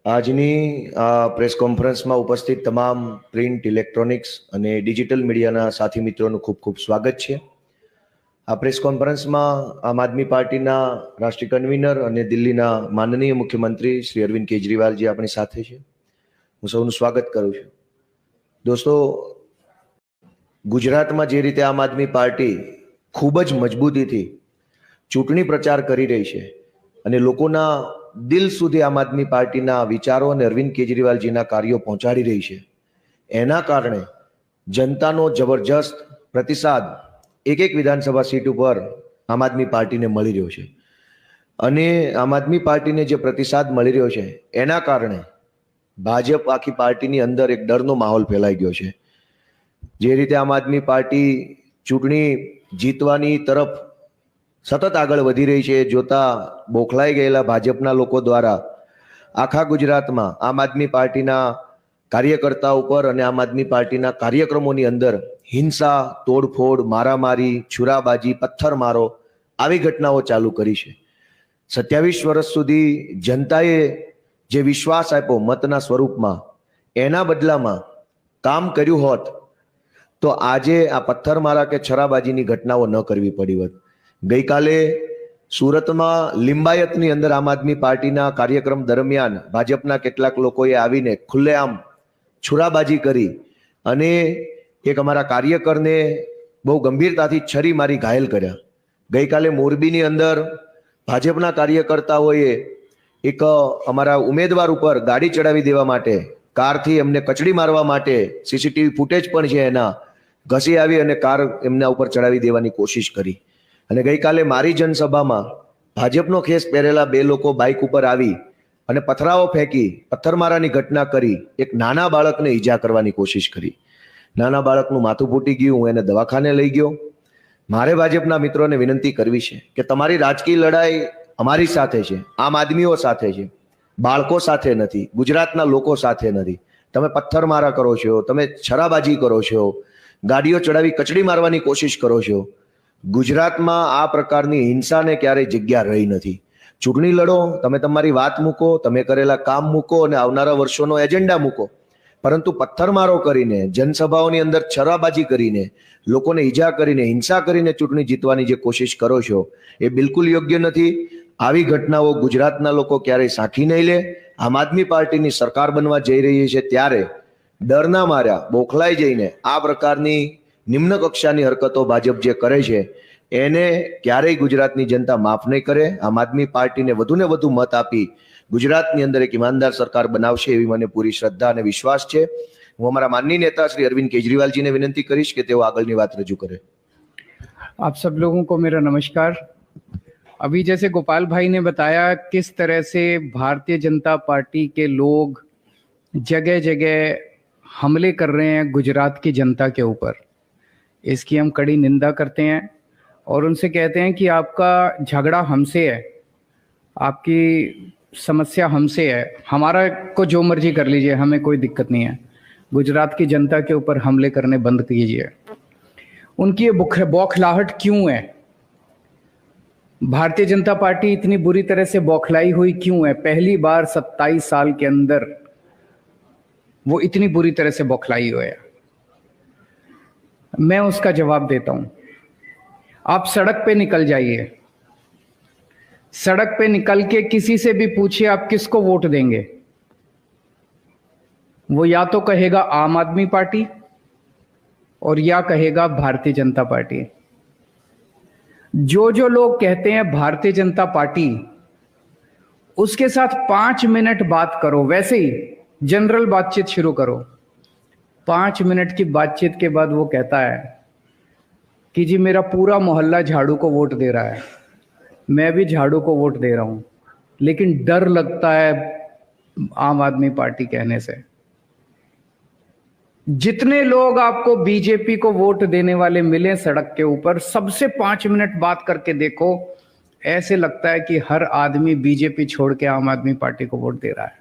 આજની આ પ્રેસ કોન્ફરન્સમાં ઉપસ્થિત તમામ પ્રિન્ટ, ઇલેક્ટ્રોનિક્સ અને ડિજિટલ મીડિયાના સાથી મિત્રોનું ખૂબ ખૂબ સ્વાગત છે. આ પ્રેસ કોન્ફરન્સમાં આમ આદમી પાર્ટીના રાષ્ટ્રીય કન્વીનર અને દિલ્હીના માનનીય મુખ્યમંત્રી શ્રી અરવિંદ કેજરીવાલજી આપણી સાથે છે. હું સૌનું સ્વાગત કરું છું. દોસ્તો, ગુજરાતમાં જે રીતે આમ આદમી પાર્ટી ખૂબ જ મજબૂતીથી ચૂંટણી પ્રચાર કરી રહી છે અને લોકોના દિલ સુધી આમ આદમી પાર્ટીના વિચારો અને અરવિંદ કેજરીવાલજીના કાર્યો પહોંચાડી રહી છે, એના કારણે જનતાનો જબરજસ્ત પ્રતિસાદ એક એક વિધાનસભા સીટ ઉપર આમ આદમી પાર્ટીને મળી રહ્યો છે. અને આમ આદમી પાર્ટીને જે પ્રતિસાદ મળી રહ્યો છે એના કારણે ભાજપ આખી પાર્ટીની અંદર એક ડરનો માહોલ ફેલાઈ ગયો છે. જે રીતે આમ આદમી પાર્ટી ચૂંટણી જીતવાની તરફ સતત આગળ વધી રહી છે, જોતા બોખલાઈ ગયેલા ભાજપના લોકો દ્વારા આખા ગુજરાતમાં આમ આદમી પાર્ટીના કાર્યકર્તા ઉપર અને આમ આદમી પાર્ટીના કાર્યક્રમોની અંદર હિંસા, તોડફોડ, મારામારી, છુરાબાજી, પથ્થરમારો આવી ઘટનાઓ ચાલુ કરી છે. 27 વર્ષ સુધી જનતાએ જે વિશ્વાસ આપ્યો મતના સ્વરૂપમાં, એના બદલામાં કામ કર્યું હોત તો આજે આ પથ્થરમારા કે છરાબાજીની ઘટનાઓ ન કરવી પડી હોત. ગઈકાલે સુરતમાં લિંબાયતની અંદર આમ આદમી પાર્ટીના કાર્યક્રમ દરમિયાન ભાજપના કેટલાક લોકોએ આવીને ખુલ્લેઆમ છુરાબાજી કરી અને એક અમારા કાર્યકરને બહુ ગંભીરતાથી છરી મારી ઘાયલ કર્યા. ગઈકાલે મોરબીની અંદર ભાજપના કાર્યકર્તાઓએ એક અમારા ઉમેદવાર ઉપર ગાડી ચડાવી દેવા માટે, કારથી એમને કચડી મારવા માટે સીસીટીવી ફૂટેજ પણ છે એના, ઘસી આવી અને કાર એમના ઉપર ચડાવી દેવાની કોશિશ કરી. અને ગઈકાલે મારી જનસભામાં ભાજપનો ખેસ પહેરેલા 2 લોકો બાઇક ઉપર આવી અને પથરાઓ ફેંકી પથ્થરમારાની ઘટના કરી એક નાના બાળકને ઈજા કરવાની કોશિશ કરી. નાના બાળકનું માથું ફૂટી ગયું, હું એને દવાખાને લઈ ગયો. મારે ભાજપના મિત્રોને વિનંતી કરવી છે કે તમારી રાજકીય લડાઈ અમારી સાથે છે, આમ આદમીઓ સાથે છે, બાળકો સાથે નથી, ગુજરાતના લોકો સાથે નથી. તમે પથ્થરમારા કરો છો, તમે છરાબાજી કરો છો, ગાડીઓ ચડાવી કચડી મારવાની કોશિશ કરો છો. ગુજરાતમાં આ પ્રકારની હિંસાને ક્યારેય જગ્યા રહી નથી. ચૂંટણી લડો, તમે તમારી વાત મૂકો, તમે કરેલા કામ મૂકો અને આવનારા વર્ષોનો એજન્ડા મૂકો, પરંતુ પથ્થરમારો કરીને, જનસભાઓની અંદર છરાબાજી કરીને, લોકોને ઈજા કરીને, હિંસા કરીને ચૂંટણી જીતવાની જે કોશિશ કરો છો એ બિલકુલ યોગ્ય નથી. આવી ઘટનાઓ ગુજરાતના લોકો ક્યારેય સાખી નહીં લે. આમ આદમી પાર્ટીની સરકાર બનવા જઈ રહી છે ત્યારે ડરના માર્યા બોખલાઈ જઈને આ પ્રકારની નિમ્ન કક્ષાની હરકતો ભાજપ જે કરે છે એને ક્યારેય ગુજરાતની જનતા માફ નહીં કરે. આમ આદમી પાર્ટીને વધુને વધુ મત આપી ગુજરાતની અંદર એક ઈમાનદાર સરકાર બનાવશે એવી મને પૂરી શ્રદ્ધા અને વિશ્વાસ છે. હું અમારા માનનીય નેતા શ્રી અરવિંદ કેજરીવાલજીને વિનંતી કરીશ કે તેઓ આગળની વાત રજૂ કરે. आप सब लोगों को मेरा नमस्कार। अभी जैसे गोपाल भाई ने बताया किस तरह से भारतीय जनता पार्टी के लोग जगह जगह हमले कर रहे हैं गुजरात की जनता के ऊपर, इसकी हम कड़ी निंदा करते हैं और उनसे कहते हैं कि आपका झगड़ा हमसे है, आपकी समस्या हमसे है, हमारा को जो मर्जी कर लीजिए, हमें कोई दिक्कत नहीं है। गुजरात की जनता के ऊपर हमले करने बंद कीजिए। उनकी ये बौखलाहट क्यों है? भारतीय जनता पार्टी इतनी बुरी तरह से बौखलाई हुई क्यों है? पहली बार 27 साल के अंदर वो इतनी बुरी तरह से बौखलाई हुए है। मैं उसका जवाब देता हूं। आप सड़क पे निकल जाइए, सड़क पे निकल के किसी से भी पूछिए आप किसको वोट देंगे, वो या तो कहेगा आम आदमी पार्टी और या कहेगा भारतीय जनता पार्टी। जो जो लोग कहते हैं भारतीय जनता पार्टी, उसके साथ 5 मिनट बात करो, वैसे ही जनरल बातचीत शुरू करो। 5 मिनट की बातचीत के बाद वो कहता है कि जी मेरा पूरा मोहल्ला झाड़ू को वोट दे रहा है, मैं भी झाड़ू को वोट दे रहा हूं, लेकिन डर लगता है आम आदमी पार्टी कहने से। जितने लोग आपको बीजेपी को वोट देने वाले मिले सड़क के ऊपर, सबसे 5 मिनट बात करके देखो, ऐसे लगता है कि हर आदमी बीजेपी छोड़ के आम आदमी पार्टी को वोट दे रहा है।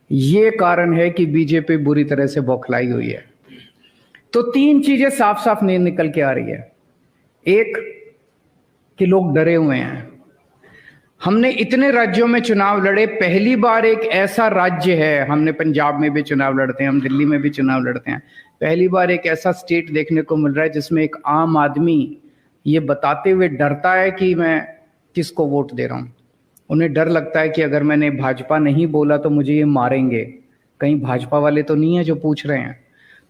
ये कारण है कि बीजेपी बुरी तरह से बौखलाई हुई है। तो 3 चीजें साफ साफ नहीं निकल के आ रही है। एक, कि लोग डरे हुए हैं। हमने इतने राज्यों में चुनाव लड़े, पहली बार एक ऐसा राज्य है, हमने पंजाब में भी चुनाव लड़ते हैं, हम दिल्ली में भी चुनाव लड़ते हैं, पहली बार एक ऐसा स्टेट देखने को मिल रहा है जिसमें एक आम आदमी ये बताते हुए डरता है कि मैं किसको वोट दे रहा हूं। उन्हें डर लगता है कि अगर मैंने भाजपा नहीं बोला तो मुझे ये मारेंगे, कहीं भाजपा वाले तो नहीं है जो पूछ रहे हैं।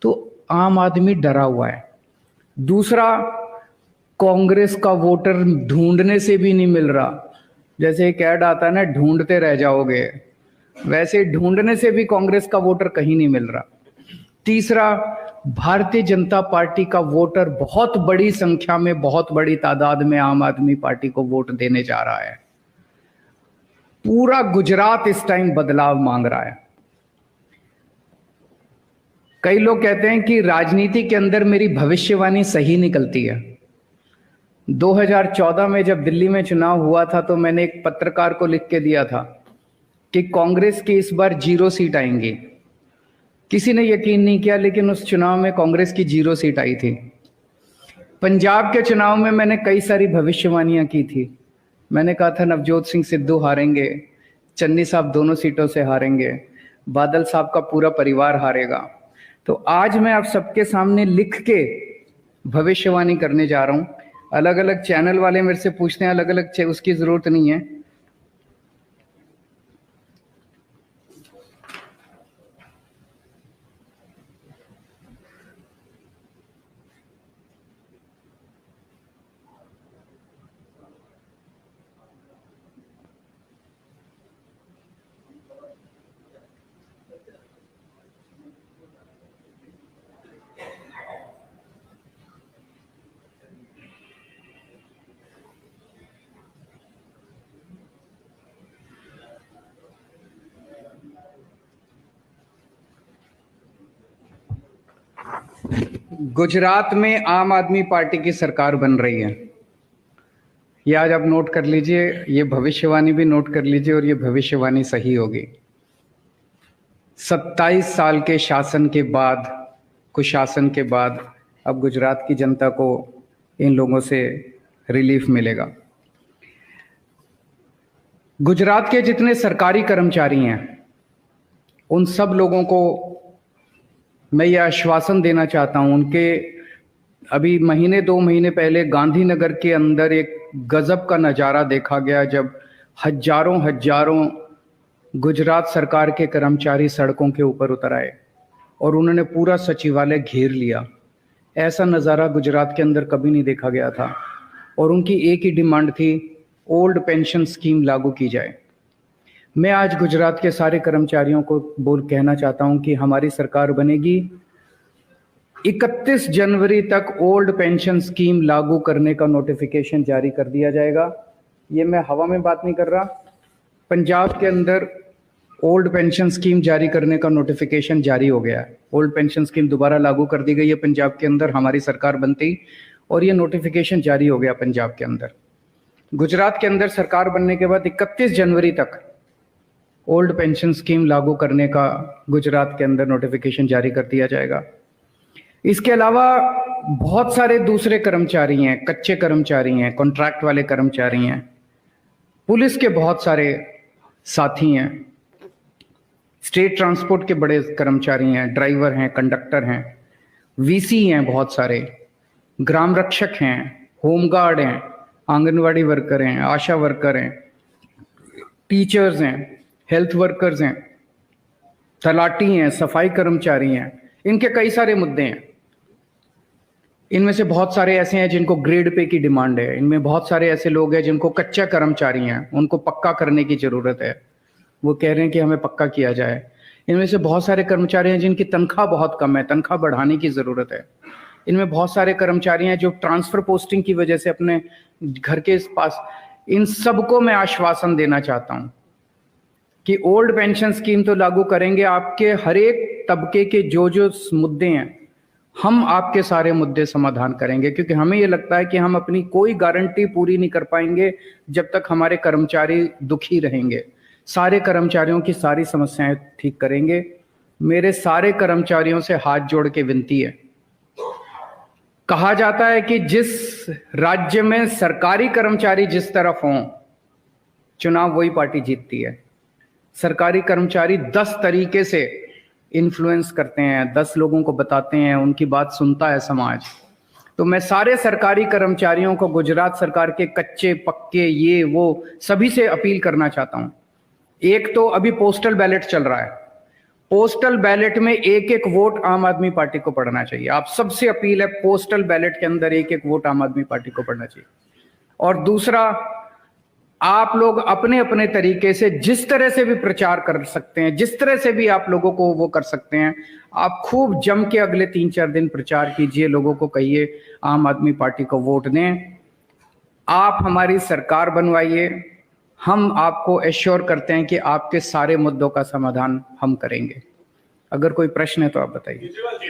तो आम आदमी डरा हुआ है। दूसरा, कांग्रेस का वोटर ढूंढने से भी नहीं मिल रहा। जैसे एक ऐड आता है ना, ढूंढते रह जाओगे, वैसे ढूंढने से भी कांग्रेस का वोटर कहीं नहीं मिल रहा। तीसरा, भारतीय जनता पार्टी का वोटर बहुत बड़ी संख्या में, बहुत बड़ी तादाद में आम आदमी पार्टी को वोट देने जा रहा है। पूरा गुजरात इस टाइम बदलाव मांग रहा है। कई लोग कहते हैं कि राजनीति के अंदर मेरी भविष्यवाणी सही निकलती है। 2014 में जब दिल्ली में चुनाव हुआ था तो मैंने एक पत्रकार को लिख के दिया था कि कांग्रेस की इस बार 0 सीट आएंगी। किसी ने यकीन नहीं किया, लेकिन उस चुनाव में कांग्रेस की 0 सीट आई थी। पंजाब के चुनाव में मैंने कई सारी भविष्यवाणियां की थी। मैंने कहा था नवजोत सिंह सिद्धू हारेंगे, चन्नी साहब दोनों सीटों से हारेंगे, बादल साहब का पूरा परिवार हारेगा। तो आज मैं आप सबके सामने लिख के भविष्यवाणी करने जा रहा हूं। अलग अलग चैनल वाले मेरे से पूछते हैं, अलग अलग, उसकी जरूरत नहीं है। गुजरात में आम आदमी पार्टी की सरकार बन रही है। ये आज आप नोट कर लीजिए, ये भविष्यवाणी भी नोट कर लीजिए, और ये भविष्यवाणी सही होगी। 27 साल के शासन के बाद, कुशासन के बाद, अब गुजरात की जनता को इन लोगों से रिलीफ मिलेगा। गुजरात के जितने सरकारी कर्मचारी हैं, उन सब लोगों को मैं ये आश्वासन देना चाहता हूं। उनके अभी महीने 2 महीने पहले गांधीनगर के अंदर एक गजब का नज़ारा देखा गया, जब हजारों गुजरात सरकार के कर्मचारी सड़कों के ऊपर उतर आए और उन्होंने पूरा सचिवालय घेर लिया। ऐसा नज़ारा गुजरात के अंदर कभी नहीं देखा गया था। और उनकी एक ही डिमांड थी, ओल्ड पेंशन स्कीम लागू की जाए। मैं आज गुजरात के सारे कर्मचारियों को कहना चाहता हूं कि हमारी सरकार बनेगी, 31 जनवरी तक ओल्ड पेंशन स्कीम लागू करने का नोटिफिकेशन जारी कर दिया जाएगा। ये मैं हवा में बात नहीं कर रहा। पंजाब के अंदर ओल्ड पेंशन स्कीम जारी करने का नोटिफिकेशन जारी हो गया है। ओल्ड पेंशन स्कीम दोबारा लागू कर दी गई है पंजाब के अंदर, हमारी सरकार बनती, और ये नोटिफिकेशन जारी हो गया पंजाब के अंदर। गुजरात के अंदर सरकार बनने के बाद 31 जनवरी तक ओल्ड पेंशन स्कीम लागू करने का गुजरात के अंदर नोटिफिकेशन जारी कर दिया जाएगा। इसके अलावा बहुत सारे दूसरे कर्मचारी हैं, कच्चे कर्मचारी हैं, कॉन्ट्रैक्ट वाले कर्मचारी हैं, पुलिस के बहुत सारे साथी हैं, स्टेट ट्रांसपोर्ट के बड़े कर्मचारी हैं, ड्राइवर हैं, कंडक्टर हैं, वीसी हैं, बहुत सारे ग्राम रक्षक हैं, होमगार्ड हैं, आंगनवाड़ी वर्कर हैं, आशा वर्कर हैं, टीचर्स हैं, हेल्थ वर्कर्स हैं, तलाटी हैं, सफाई कर्मचारी हैं। इनके कई सारे मुद्दे हैं। इनमें से बहुत सारे ऐसे हैं जिनको ग्रेड पे की डिमांड है। इनमें बहुत सारे ऐसे लोग हैं जिनको कच्चा कर्मचारी हैं, उनको पक्का करने की जरूरत है, वो कह रहे हैं कि हमें पक्का किया जाए। इनमें से बहुत सारे कर्मचारी हैं जिनकी तनख्वाह बहुत कम है, तनख्वाह बढ़ाने की जरूरत है। इनमें बहुत सारे कर्मचारी हैं जो ट्रांसफर पोस्टिंग की वजह से अपने घर के पास, इन सबको मैं आश्वासन देना चाहता हूं कि ओल्ड पेंशन स्कीम तो लागू करेंगे, आपके हर एक तबके के जो मुद्दे हैं, हम आपके सारे मुद्दे समाधान करेंगे। क्योंकि हमें ये लगता है कि हम अपनी कोई गारंटी पूरी नहीं कर पाएंगे जब तक हमारे कर्मचारी दुखी रहेंगे। सारे कर्मचारियों की सारी समस्याएं ठीक करेंगे। मेरे सारे कर्मचारियों से हाथ जोड़ के विनती है। कहा जाता है कि जिस राज्य में सरकारी कर्मचारी जिस तरफ हों, चुनाव वही पार्टी जीतती है। सरकारी कर्मचारी 10 तरीके से इन्फ्लुएंस करते हैं, 10 लोगों को बताते हैं, उनकी बात सुनता है समाज। तो मैं सारे सरकारी कर्मचारियों को, गुजरात सरकार के कच्चे पक्के ये वो सभी से अपील करना चाहता हूं। एक तो अभी पोस्टल बैलेट चल रहा है, पोस्टल बैलेट में एक एक वोट आम आदमी पार्टी को पड़ना चाहिए। आप सबसे अपील है, पोस्टल बैलेट के अंदर एक एक वोट आम आदमी पार्टी को पड़ना चाहिए। और दूसरा, आप लोग अपने अपने तरीके से जिस तरह से भी प्रचार कर सकते हैं, जिस तरह से भी आप लोगों को वो कर सकते हैं, आप खूब जम के अगले 3-4 दिन प्रचार कीजिए, लोगों को कहिए आम आदमी पार्टी को वोट दें, आप हमारी सरकार बनवाइए, हम आपको एश्योर करते हैं कि आपके सारे मुद्दों का समाधान हम करेंगे। अगर कोई प्रश्न है तो आप बताइए। केजरीवाल का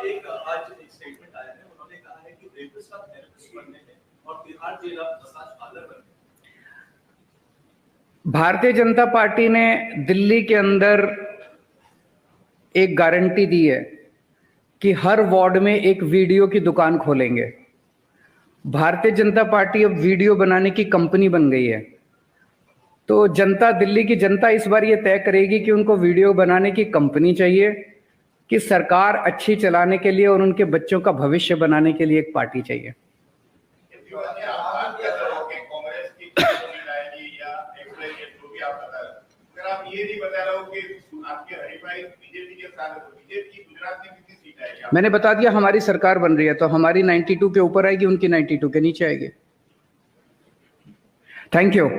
एक आज एक स्टेटमेंट आया है, उन्होंने कहा है कि रेपिस्ट अब थेरेपिस्ट बनने हैं और तिहाड़ जेल अब मसाज पार्लर बनने हैं। भारतीय जनता पार्टी ने दिल्ली के अंदर एक गारंटी दी है कि हर वार्ड में एक वीडियो की दुकान खोलेंगे। भारतीय जनता पार्टी अब वीडियो बनाने की कंपनी बन गई है। तो जनता, दिल्ली की जनता इस बार ये तय करेगी कि उनको वीडियो बनाने की कंपनी चाहिए कि सरकार अच्छी चलाने के लिए और उनके बच्चों का भविष्य बनाने के लिए एक पार्टी चाहिए। मैंने बता दिया, हमारी सरकार बन रही है तो हमारी 92 के ऊपर आएगी, उनकी 92 के नीचे आएगी। Thank you.